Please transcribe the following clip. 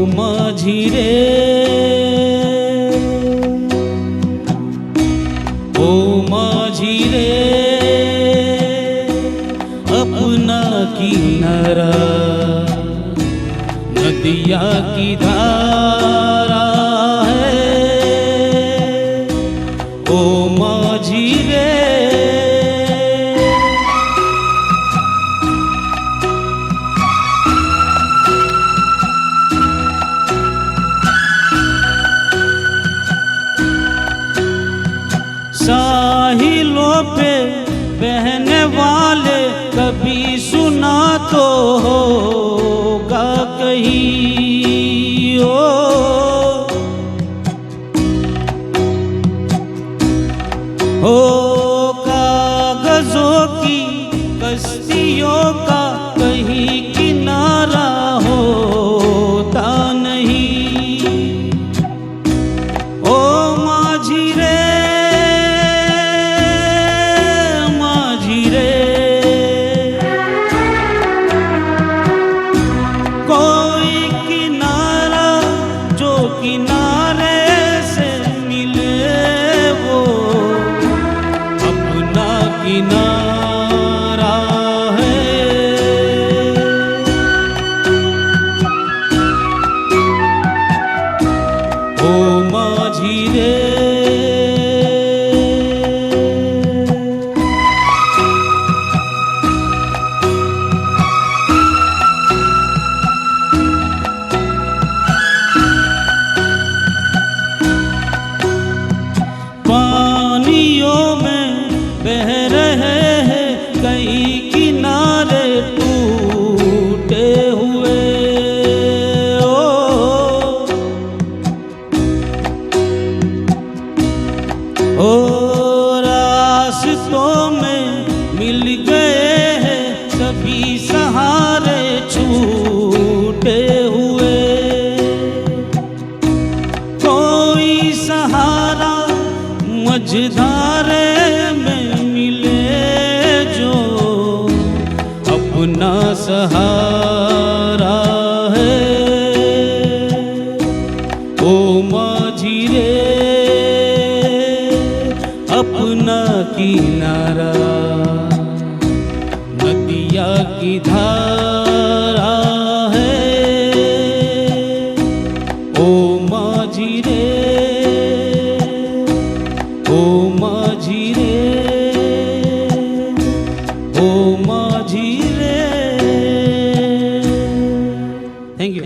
माझी रे, ओ माझी रे, अपना किनारा नदिया की धारा है, ओ माझी रे। साहिलों पे बहने वाले कभी सुना तो होगा कहीं, हो कागजों की कश्तियों का कहीं किनारा होता नहीं, ओ माझी रे, माझी रे। कोई किनारा जो किनारे से मिले वो अपना किनारा है, ओ माझी रे। पानियों में बह रहे हैं कई किनारे टूटे हुए, ओ रास्तों में मिल गए हैं सभी सहारे छूटे हुए, कोई सहारा मझधारे में मिले जो अपना सहारा है, ओ माझी रे, अपना किनारा नदिया की धारा है, ओ माझी रे, ओ माझी रे, ओ माझी रे। Thank you.